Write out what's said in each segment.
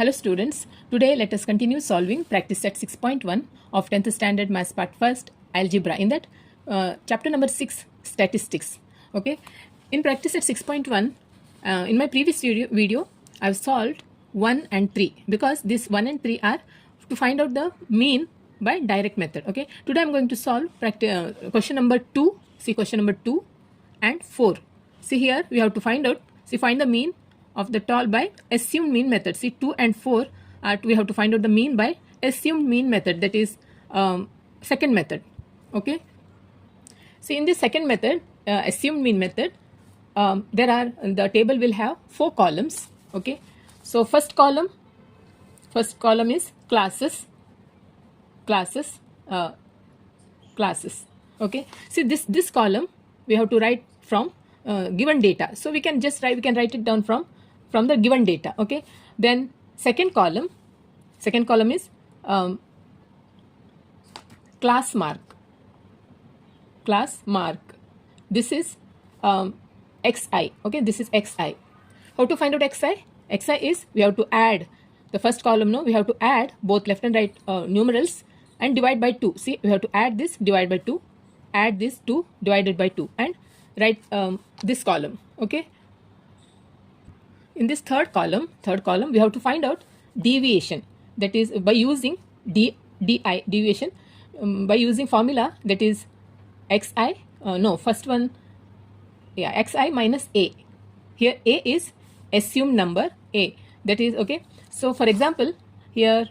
Hello students, today let us continue solving practice set 6.1 of 10th standard maths part 1st algebra. In that chapter number 6 statistics. Okay, in practice set 6.1 in my previous video I have solved 1 and 3 because this 1 and 3 are to find out the mean by direct method. Okay, today I am going to solve question number 2. See question number 2 and 4. See here we have to find out, find the mean of the tall by assumed mean method. See 2 and 4 are we have to find out the mean by assumed mean method, that is second method. Okay, see in this second method, assumed mean method, the table will have 4 columns. Okay, so first column is classes. Okay, see this column we have to write from given data, so we can write it down from the given data. Okay, then second column is class mark. This is xi. Okay, this is xi. How to find out xi? Xi is we have to add the first column. No, we have to add both left and right numerals and divide by 2. See, we have to add this, divide by 2, add this 2 divided by 2 and write this column. Okay, in this third column we have to find out deviation, that is by using deviation by using formula, that is xi first one, xi minus a. Here a is assumed number a, that is okay. So for example here,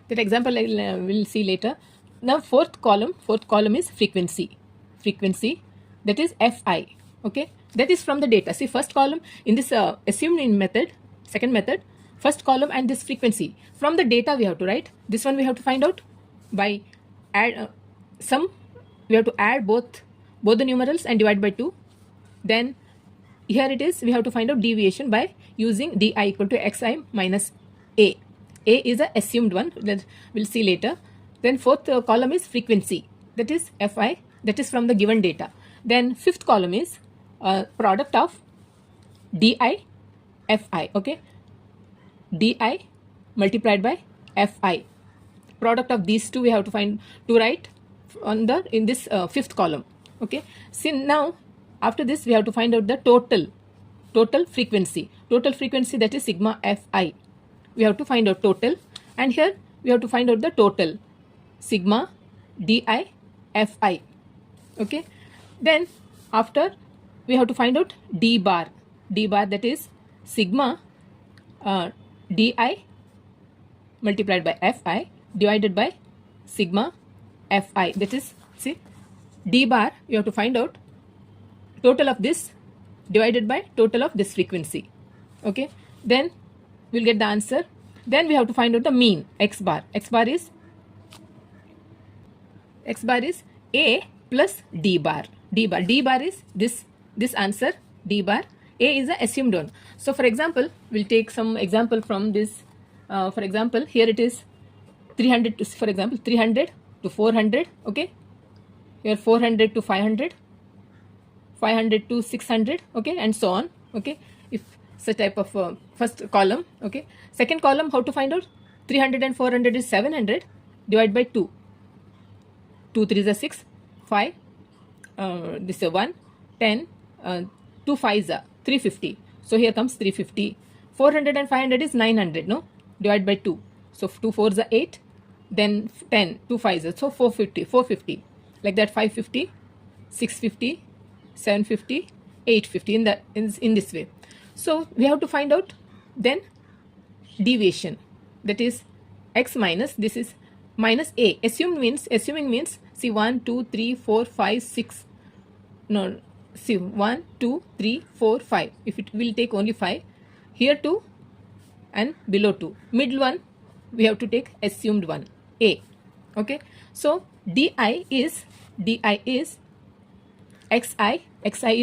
that example we'll see later. Now fourth column is frequency, that is fi. Okay, that is from the data. See first column in this assumed mean method, second method, first column and this frequency from the data we have to write. This one we have to find out by add sum. We have to add both the numerals and divide by 2. Then here it is, we have to find out deviation by using di equal to xi minus a. A is a assumed one, that we'll see later. Then fourth column is frequency, that is fi, that is from the given data. Then fifth column is product of di fi. Okay, di multiplied by fi. Product of these two we have to write on in this fifth column. Okay, see now after this we have to find out the total frequency, that is sigma fi. We have to find out total, and here we have to find out the total sigma di fi. Okay, then after we have to find out d bar, that is sigma di multiplied by fi divided by sigma fi, that is, see d bar you have to find out total of this divided by total of this frequency. Okay, then we'll get the answer. Then we have to find out the mean x bar is a plus d bar. D bar is this answer, d bar. A is the assumed one. So for example we'll take some example from this. For example here it is 300 to, for example 300 to 400. Okay, here 400 to 500, 500 to 600. Okay, and so on. Okay, if such type of first column. Okay, second column, how to find out? 300 and 400 is 700, divide by 2. 2 3 is 6, 5, this is 1, 10, 2 5 is 350. So here comes 350. 400 and 500 is 900, no? Divide by 2. So 2 4 is 8, then 10, 2 5 is, so 450. Like that 550, 650, 750, 850 in this way. So we have to find out then deviation, that is x minus, this is minus a. Assuming means see 1 2 3 4 5 6, no, see 1 2 3 4 5. If it will take only 5, here 2 and below 2, middle one we have to take assumed one, a. Okay, so di is xi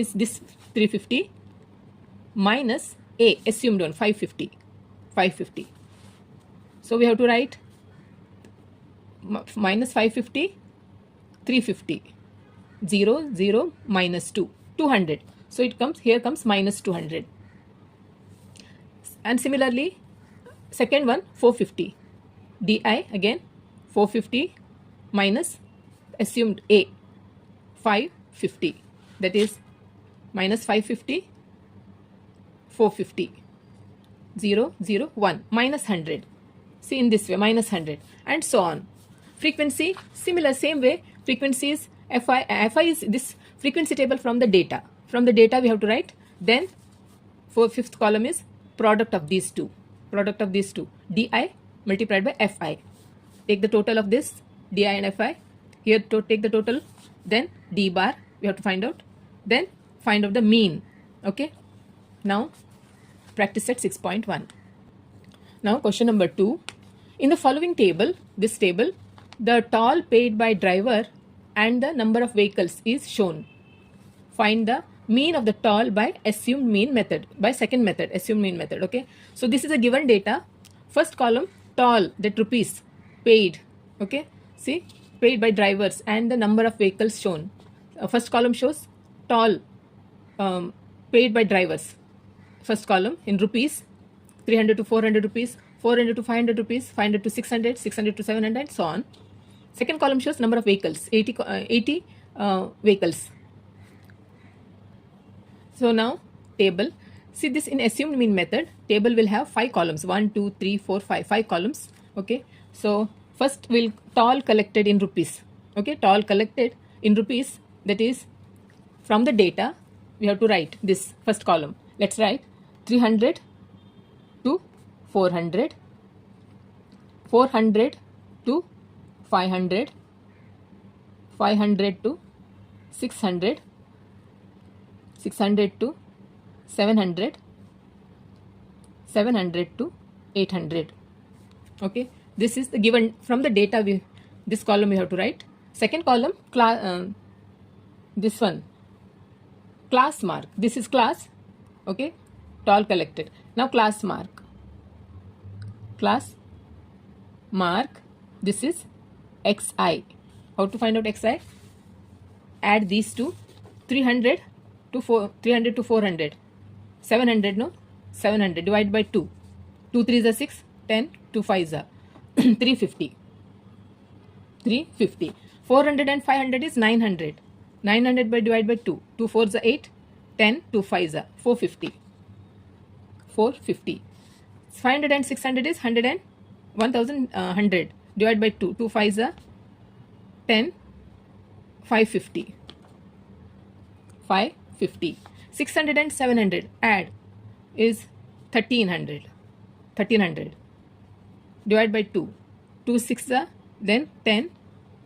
is this 350 minus a, assumed one, 550. So we have to write minus 550, 350, 0 0 minus 2, 200. So it comes, here comes minus 200. And similarly, second one 450. Di again 450 minus assumed A 550, that is minus 550, 450, 0, 0, 1, minus 100. See, in this way, minus 100, and so on. Frequency, similar, same way. Frequency is Fi. Fi is this frequency table from the data. From the data we have to write. Then for fifth column is product of these two. Product of these two. Di multiplied by Fi. Take the total of this Di and Fi. Here to take the total. Then D bar we have to find out. Then find out the mean. Okay. Now practice set 6.1. Now question number 2. In the following table, this table, the toll paid by driver and the number of vehicles is shown. Find the mean of the toll by assumed mean method, by second method, assumed mean method. Okay. So this is a given data. First column, toll, that rupees paid. Okay. See, paid by drivers and the number of vehicles shown. First column shows toll paid by drivers. First column in rupees, 300 to 400 rupees, 400 to 500 rupees, 500 to 600, 600 to 700, and so on. Second column shows number of vehicles, 80 vehicles. So now table. See, this in assumed mean method, table will have 5 columns, 1, 2, 3, 4, 5, 5 columns. Okay. So first will toll collected in rupees. Okay, toll collected in rupees, that is from the data we have to write this first column. Let's write 300 to 400, 400 to 500, 500 to 600, 600 to 700, 700 to 800. Okay, this is the given from the data. This column we have to write. Second column, this one, class mark. This is class. Okay, toll collected. Now class mark. Class mark. This is xi. How to find out xi? Add these two. 300 to 400. 700, no? 700 divided by 2. 2 3s are 6. 10. 2 5s are 350. 350. 400 and 500 is 900. 900 by divided by 2. 2 4s are 8. 10. 2 5s are 450. 450. 500 and 600 is 100 and 1100 divided by 2. 2 5s are 10. 550. 550. 600 and 700 add is 1300. 1300 divided by 2. 2 6 are then 10.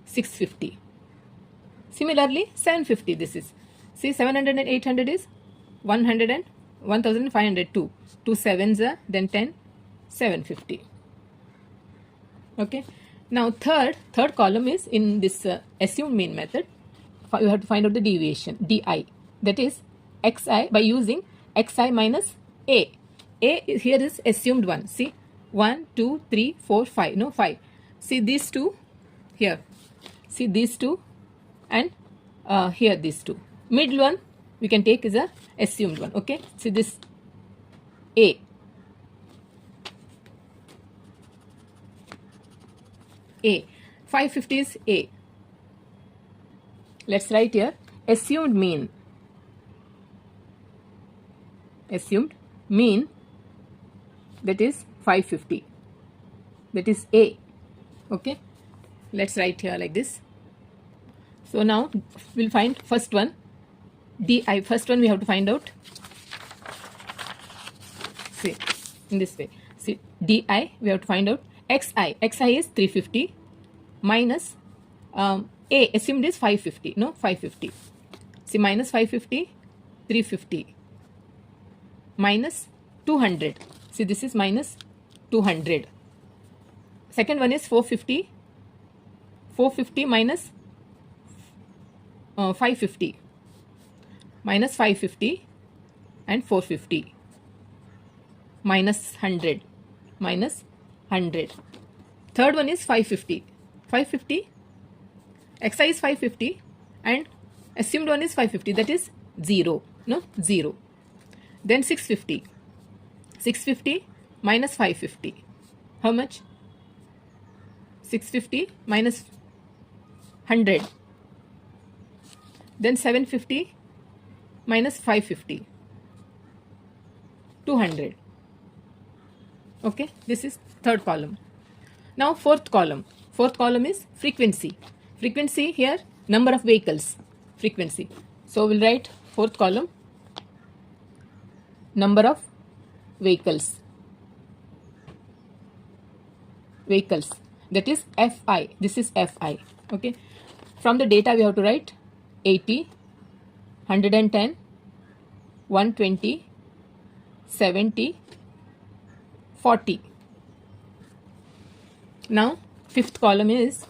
650. Similarly 750 this is. See, 700 and 800 is 100 and 1502. 2 7s are then 10. 750. Okay. Now third column is in this assumed mean method. You have to find out the deviation di, that is xi by using xi minus a. A here is assumed one. See, 1 2 3 4 5. No, 5. See these two here. See these two and here these two. Middle one we can take is a assumed one. Okay. See this a. A. 550 is A. Let's write here assumed mean. Assumed mean, that is 550. That is A. Okay. Let's write here like this. So now we'll find first one di. First one we have to find out. See, in this way. See, di we have to find out. Xi is 350 minus A assumed is 550. No, 550. See, minus 550, 350 minus 200. See, this is minus 200. Second one is 450. 450 minus 550 minus 550 and 450 minus 100 minus 100. Third one is 550. 550 xi is 550 and assumed one is 550, that is 0. No, 0. Then 650. 650 minus 550. How much? 650 minus 100. Then 750 minus 550. 200. Okay, this is third column. Now fourth column. Fourth column is frequency. Frequency here, number of vehicles. Frequency. So we'll write fourth column, number of vehicles. Vehicles. That is Fi. This is Fi. Okay. From the data we have to write 80, 110, 120, 70, 40. Now fifth column is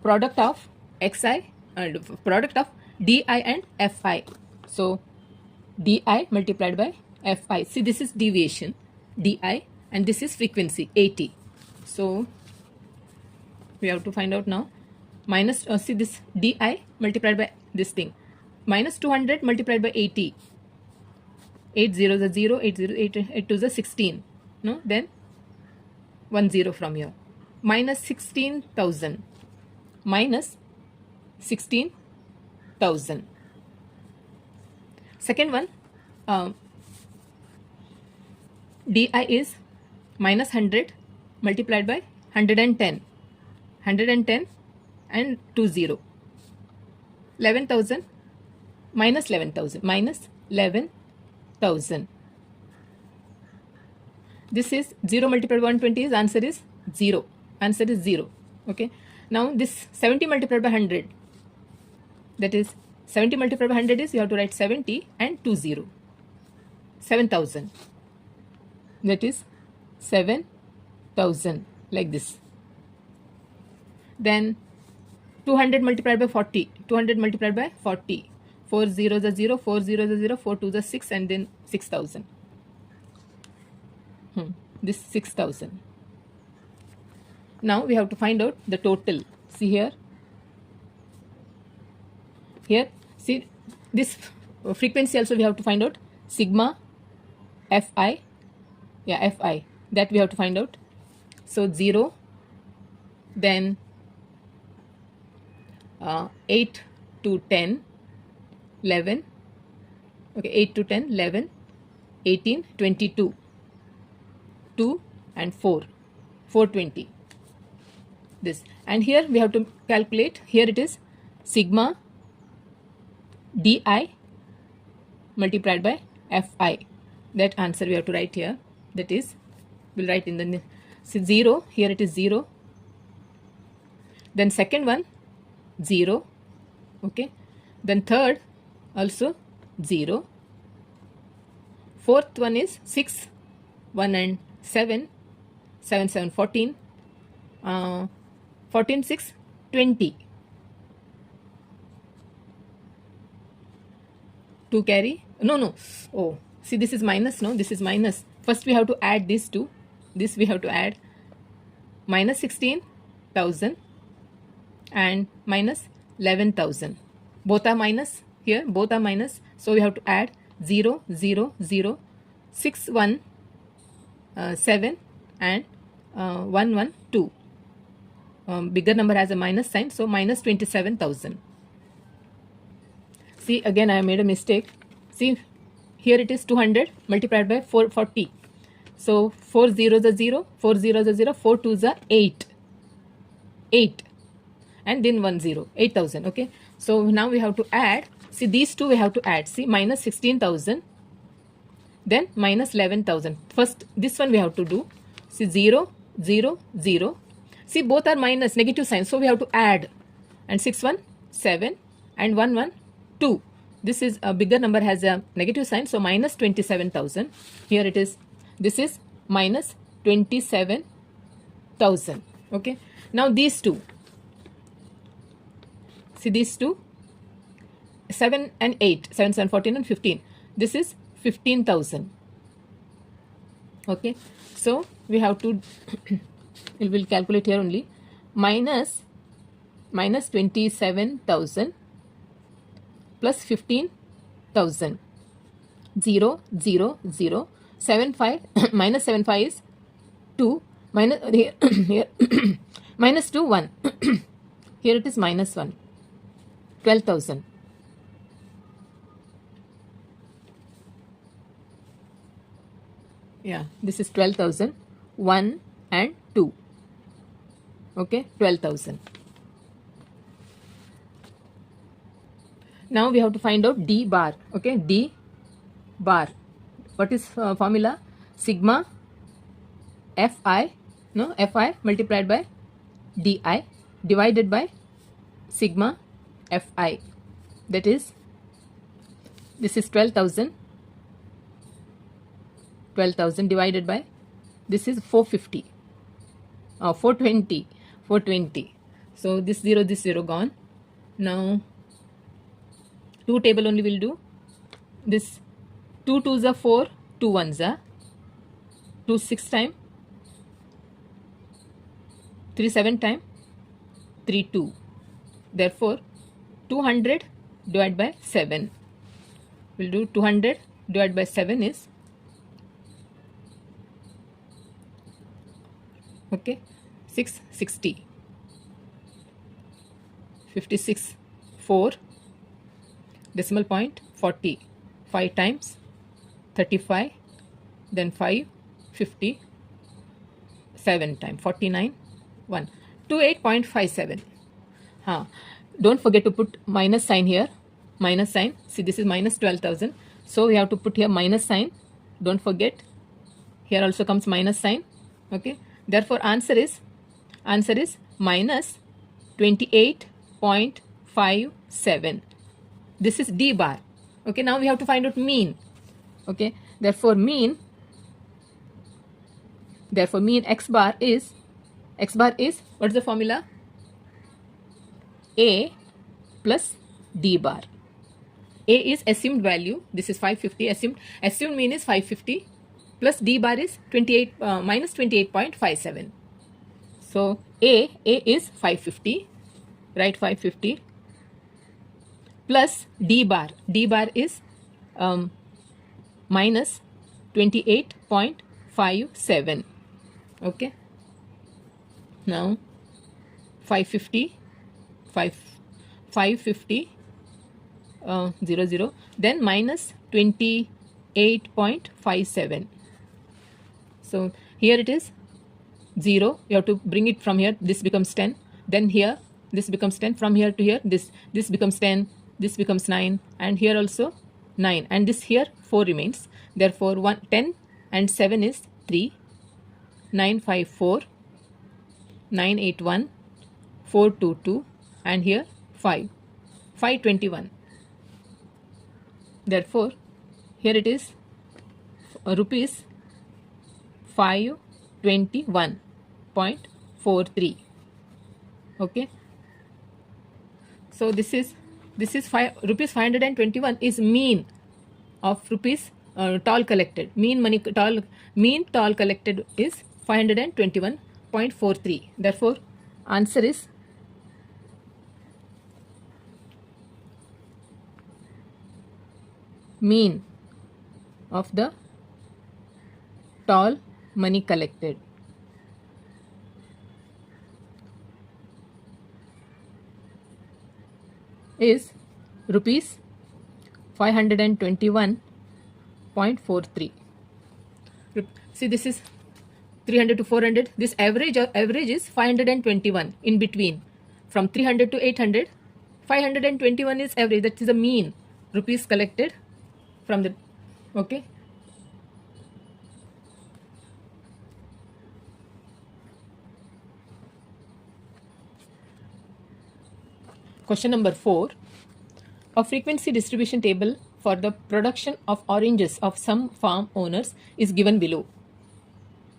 product of Xi and product of Di and Fi. So Di multiplied by Fi. See, this is deviation Di and this is frequency 80. So we have to find out now. Minus see this Di multiplied by this thing, minus 200 multiplied by 80. 8 0 is 0, 8 0, 8 2 is 16. No, then 1 0 from here. Minus 16,000. Minus 16,000. Second one, Di is minus 100 multiplied by 110. 110 and 20. 11,000 minus 11,000. Minus 11,000. This is 0 multiplied by 120 is answer is 0. Answer is 0. Okay. Now this 70 multiplied by 100. That is 70 multiplied by 100 is you have to write 70 and 20. 7,000. That is 7,000 like this. Then 200 multiplied by 40. 200 multiplied by 40. 4 0 is 0, 4 0 is 0, 4 2 is 6 and then 6,000. This 6,000. Now we have to find out the total. See here. Here, see this frequency also we have to find out. Sigma Fi. Yeah, Fi. That we have to find out. So 0. Then 8 to 10. 11. Okay, 8 to 10. 11. 18. 22. 2 and 4. 420. This. And here we have to calculate. Here it is sigma Di multiplied by Fi. That answer we have to write here. That is, we'll write in the 0. Here it is 0. Then second one 0. Okay. Then third also 0. Fourth one is 6. 1 and 7. 7 7 14. 14 6 20. 2 carry. No. Oh, see this is minus. No, this is minus. First we have to add these two. This we have to add. Minus 16,000 and minus 11,000. Both are minus here. Both are minus. So we have to add 0 0 0 6 1 7 and 1 1 2. Bigger number has a minus sign. So minus 27,000. See, again I made a mistake. See, here it is 200 multiplied by 440. So 4 zeros are 0, 4 zeros are 0, 4 twos are 8. 8. And then 1 0. 8,000. Okay. So now we have to add. See, these two we have to add. See, minus 16,000. Then minus 11,000. First, this one we have to do. See, 0, 0, 0. See, both are minus, negative sign. So we have to add. And 6 1, 7. And 1 1, 2. This is a bigger number has a negative sign. So minus 27,000. Here it is. This is minus 27,000. Okay. Now these two. See these two. 7 and 8. 7 7 14 and 15. This is 15,000. Okay. So we have to we will calculate here only. Minus 27,000 plus 15,000. 0 0 0. 7 5 minus 7 5 is 2 minus here, here minus 2 1 here it is minus 1, 12,000. Yeah, this is 12,000, 1 and 2. Okay, 12,000. Now we have to find out D bar. Okay, D bar. What is formula? Sigma Fi, no, Fi multiplied by Di divided by sigma Fi. That is, this is 12,000. 12,000 divided by, this is 450. 420. 420. So this 0 gone. Now 2 table only will do. This 2 2s are 4, 2 1s are 2 6 time, 3 7 time, 3 2. Therefore 200 divided by 7. We'll do 200 divided by 7 is, okay, 660. 56 4 decimal point 40, 5 times 35, then 5 50, 7 time 49, 1 28.57. Don't forget to put minus sign here. Minus sign. See, this is minus 12,000. So we have to put here minus sign. Don't forget. Here also comes minus sign. Okay. Therefore, answer is minus 28.57. This is D bar. Okay. Now we have to find out mean. Okay. Therefore, mean X bar is what is the formula? A plus D bar. A is assumed value. This is 550. Assumed mean is 550 plus D bar is minus 28.57. So A is 550. Write 550 plus D bar. D bar is minus 28.57. Okay. Now 550 0 then minus 28.57. So here it is 0. You have to bring it from here. This becomes 10. Then here this becomes 10. From here to here this becomes 10. This becomes 9. And here also 9. And this here 4 remains. Therefore 10 and 7 is 3. 954. 981. 422. And here 521. Therefore here it is rupees 521.43. Okay. So this is rupees 521 is mean of rupees toll collected. Mean toll collected is 521.43. Therefore answer is mean of the toll money collected is rupees 521.43. See, this is 300 to 400. This average is 521 in between. From 300 to 800, 521 is average. That is the mean rupees collected from the, okay. Question number 4. A frequency distribution table for the production of oranges of some farm owners is given below.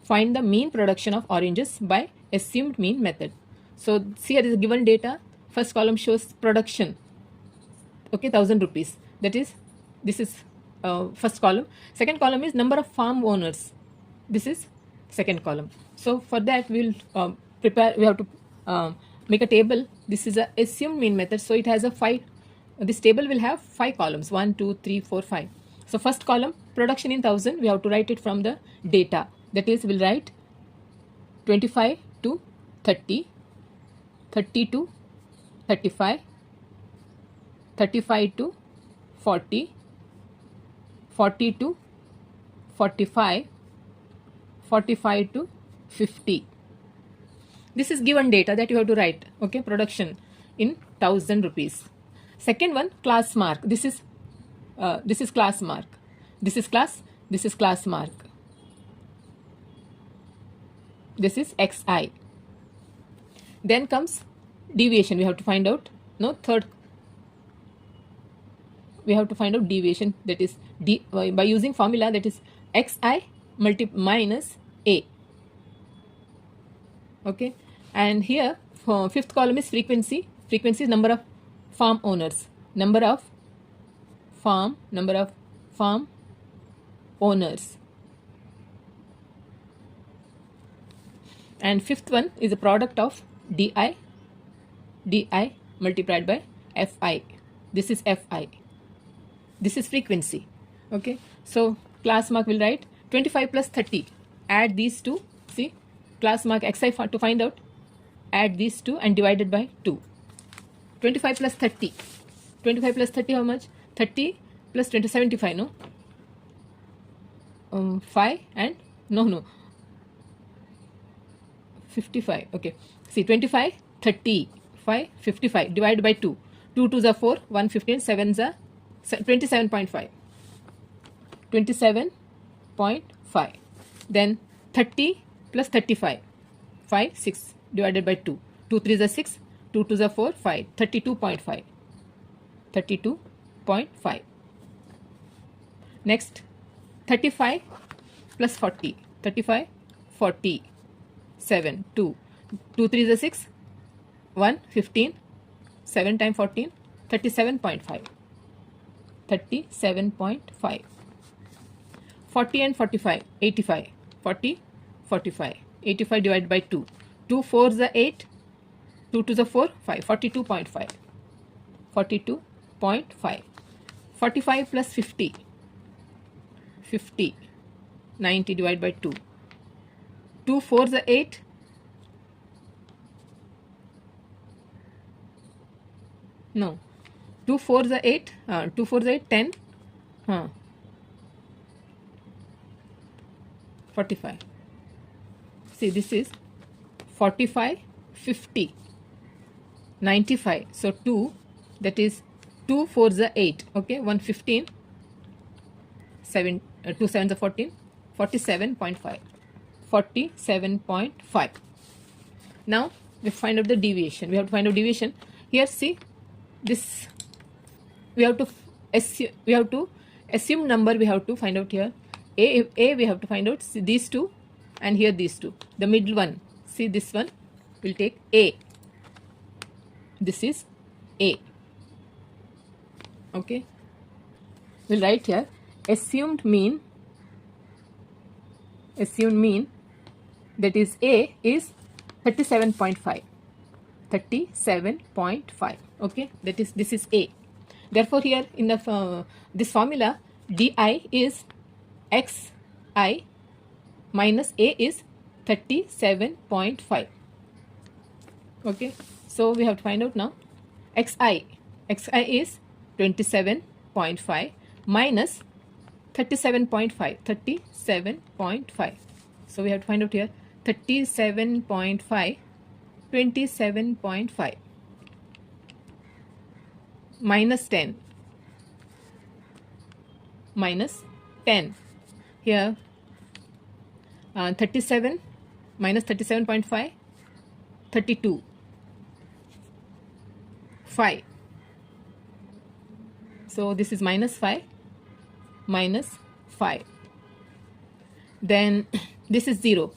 Find the mean production of oranges by assumed mean method. So here is given data. First column shows production. Okay, 1,000 rupees. That is, this is first column. Second column is number of farm owners. This is second column. So for that we will we have to make a table. This is a assumed mean method. So it has a 5. This table will have 5 columns. 1, 2, 3, 4, 5. So first column production in 1,000. We have to write it from the data. That is, we'll write 25 to 30, 30 to 35, 35 to 40, 40 to 45, 45 to 50. This is given data that you have to write, okay, production in 1000 rupees. Second one, class mark. This is class mark. This is class mark. This is XI. Then comes deviation. We have to find out. No, third. We have to find out deviation, that is by using formula, that is XI minus A. Okay, and here for fifth column is frequency. Frequency is number of farm owners, number of farm owners. And fifth one is a product of DI multiplied by FI. This is FI. This is frequency. Okay, so class mark will write 25 plus 30. Add these two. See, class mark XI to find out. Add these two and divided by 2. 25 plus 30. 25 plus 30 how much? 30 plus 20, 75, no? 5 and no 55. Okay, see, 25, 30, 5, 55 divided by 2. 2 to the 4, 115, 7 the 27.5. 27.5. Then 30 plus 35. 5, 6 divided by 2. 2 3 is 6. 2 to the 4, 5. 32.5. 32.5. Next, 35 plus 40. 35, 40. 7, 2. 2 3 is 6. 1, 15. 7 times 14. 37.5. 37.5. 40 and 45. 85. 40, 45. 85 divided by 2. 2 4 is 8. 2 to the 4, 5. 42.5. 42.5. 45 plus 50. 50. 90 divided by 2. 2 4 is 8. No. 2 4 is 8. 2 4 is 8. 10. 45. See, this is 45, 50, 95. So 2, that is 2 4 is 8. Okay, 115. 7, 2 7 is 14. 47.5. 47.5. Now we find out the deviation. We have to find out deviation. Here, see, this we have to assume number. We have to find out here. A we have to find out. See, these two, and here these two. The middle one. See, this one will take A. This is A. Okay. We'll write here assumed mean. Assumed mean, that is A, is 37.5. 37.5. Okay, that is, this is A. Therefore, here in the this formula, DI is XI minus A is 37.5. Okay, so we have to find out now XI. XI is 27.5 minus 37.5. 37.5. So we have to find out here 37.5. 27.5 minus 10. Minus 10. Here 37 minus 37.5. 32. 5. So this is minus 5. Minus 5. Then this is 0.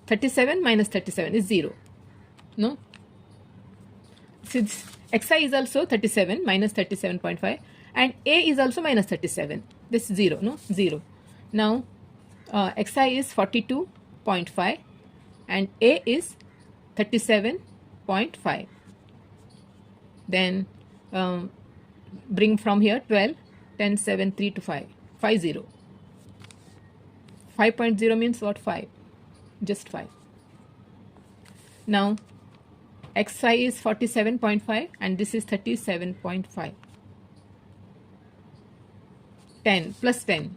37 minus 37 is 0. No? Since XI is also 37 minus 37.5 and A is also minus 37. This is 0. No? 0. Now XI is 42.5 and A is 37.5. Then bring from here 12, 10, 7, 3 to 5. 5, 0. 5.0 means what? 5. Just 5. Now xi is 47.5 and this is 37.5. 10 plus 10.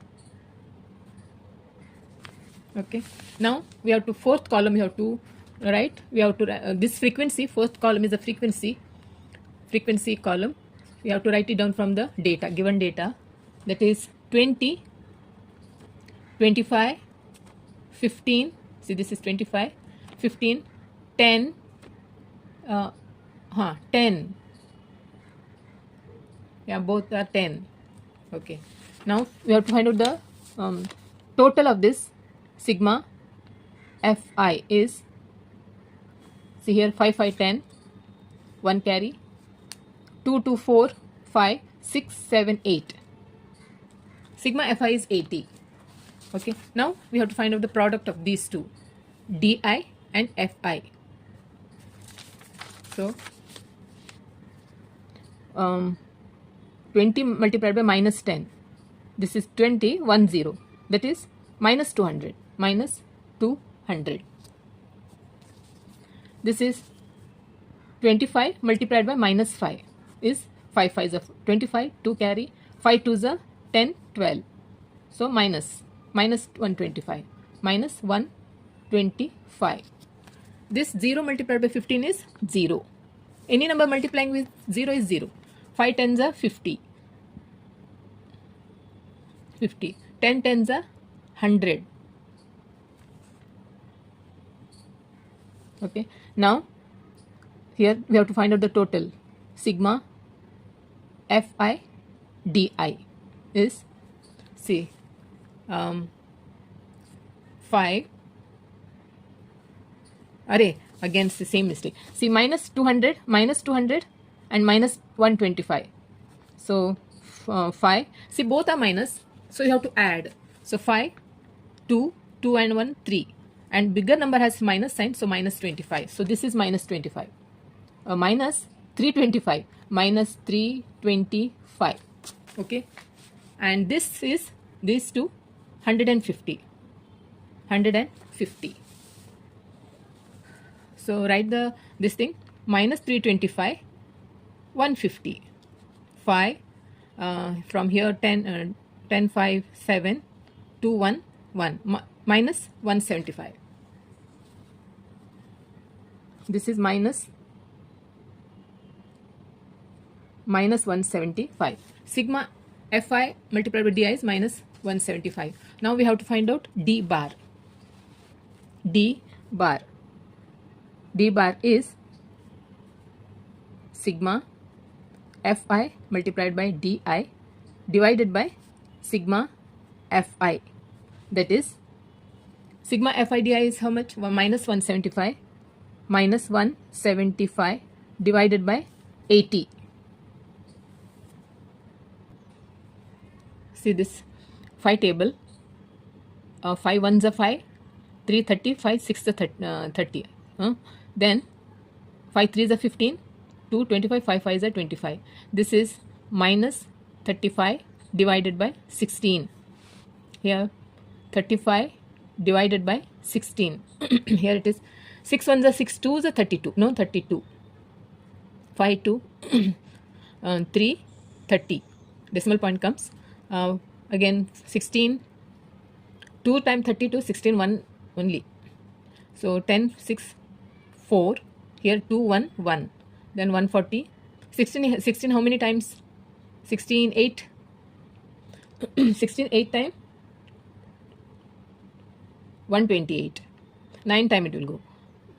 Okay, now we have to fourth column, we have to write, we have to this frequency, fourth column is a frequency column. We have to write it down from the data, given data, that is 20, 25, 15. See, this is 25, 15, 10, 10. Yeah, both are 10. Okay, now we have to find out the total of this sigma fi is, see here, 5, 5, 10, 1 carry, 2, 2, 4, 5, 6, 7, 8. Sigma fi is 80. Okay, now we have to find out the product of these two, di and fi. So 20 multiplied by minus 10, this is 20, 1, 0, that is minus 200, minus 200. This is 25 multiplied by minus 5 is 5 5 is 25, 2 carry, 5 2 is 10, 12. So minus 125, minus 125. This 0 multiplied by 15 is 0. Any number multiplying with 0 is 0. 5 tens are 50. 50. 10 tens are 100. Okay. Now here we have to find out the total. Sigma fi di is, see, 5. Again it's the same mistake. See, minus 200 and minus 125. So 5. See, both are minus. So you have to add. So 5, 2, 2 and 1, 3. And bigger number has minus sign, so minus 25. So this is minus 25. Minus 325. Minus 325. Okay. And this is, these two, 150. 150. So write this thing, minus 325, 150. 5, from here 10, 10, 5, 7, 2, 1, 1, minus 175. This is minus 175. Sigma fi multiplied by di is minus 175. Now we have to find out d bar. D bar is sigma fi multiplied by di divided by sigma fi. That is, sigma fi di is how much? Minus 175. Minus 175 divided by 80. See this 5 table. 5 ones are 5, 3 30, 5 6 30. Then 5 3s are 15, 2 25, 5 5s are 25. This is minus 35 divided by 16. Here 35 divided by 16. Here it is 6 ones are 6 2s are 32. No, 32. 5 2 3 30. Decimal point comes. Again 16. 2 times 32, 16, 1 only. So 10 6 4. Here 2 1 1. Then 140. 16 how many times? 16 8. 16 8 times 128. 9 time it will go.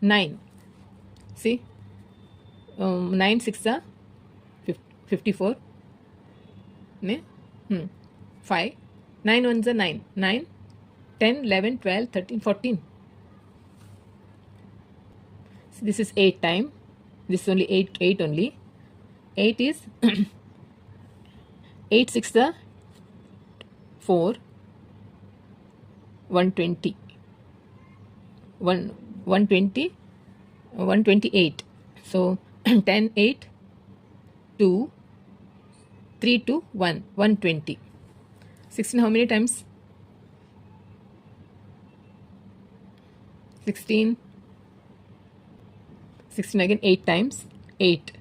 9. See, 9 6 are 54. 5. 9 1s are 9. 9, 10, 11, 12, 13, 14. So this is 8 time. This is only 8 only. 8 is 8 6 are 4. 120. 120. 128. So 10 8 2 3 2 1. 120. 16 how many times? 16 16 again, 8 times 8.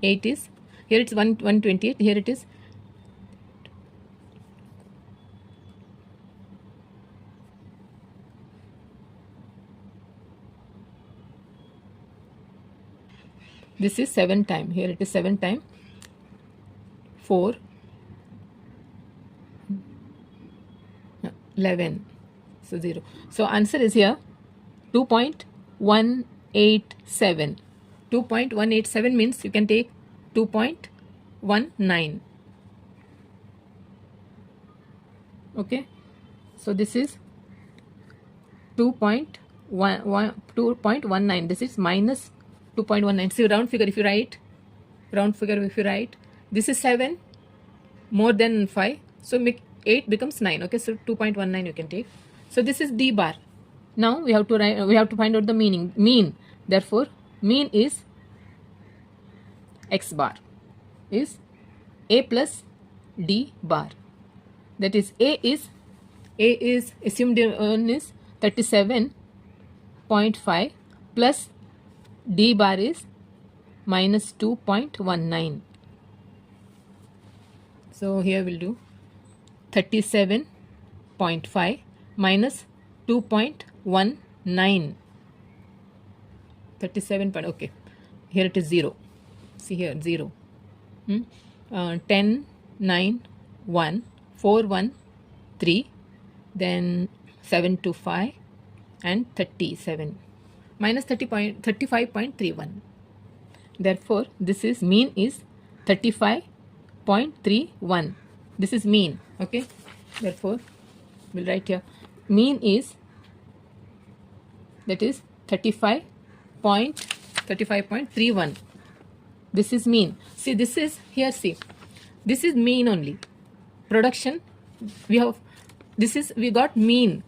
8 is, here it's 128, here it is this is 7 time, here it is 7 time 4 11, so 0. So answer is here 2.187. 2.187 means you can take 2.19. Okay, so this is 2.19. This is minus 2.19. See, round figure if you write, this is 7 more than 5, so make 8 becomes 9. Okay, so 2.19 you can take. So this is D bar. Now we have to write, we have to find out the mean. Therefore mean is X bar is A plus D bar. That is A is assumed is 37.5 plus D bar is minus 2.19. So here we'll do 37.5 minus 2.19. 37 point, okay, here it is 0. See here 0. 10 9 1 4 1 3, then 7 2 5 and 37 minus 35.31. Therefore this is mean is 35.31. This is mean. Okay, therefore we'll write here mean is, that is 35.31. This is mean. See, this is here, see, this is mean only. Production we have, this is, we got mean,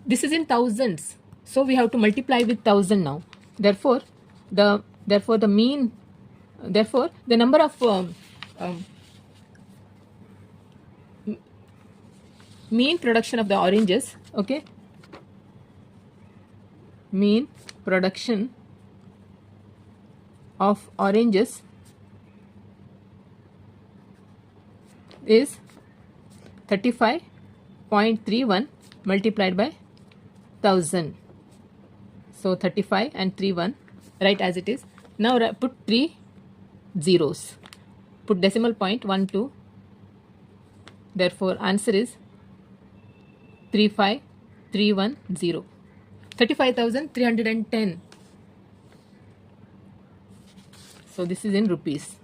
this is in thousands, so we have to multiply with 1000 now. Therefore the mean, therefore the number of mean production of the oranges, okay, mean production of oranges is 35.31 multiplied by 1000. So 35 and 31, write as it is. Now put 3 zeros, put decimal point 1 2. Therefore answer is 35310, 35,310. So this is in rupees.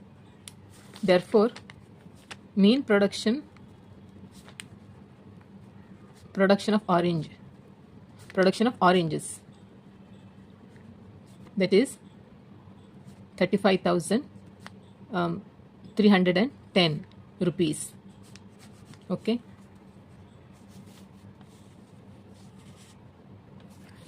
Therefore mean production of oranges, that is 35,310 rupees. Okay,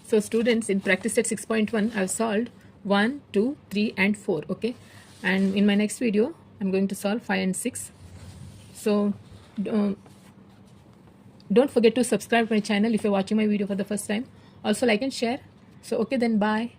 so students, in practice set 6.1 I have solved 1 2 3 and 4. Okay, and in my next video I'm going to solve 5 and 6. So don't forget to subscribe to my channel if you're watching my video for the first time. Also like and share. So okay, then bye.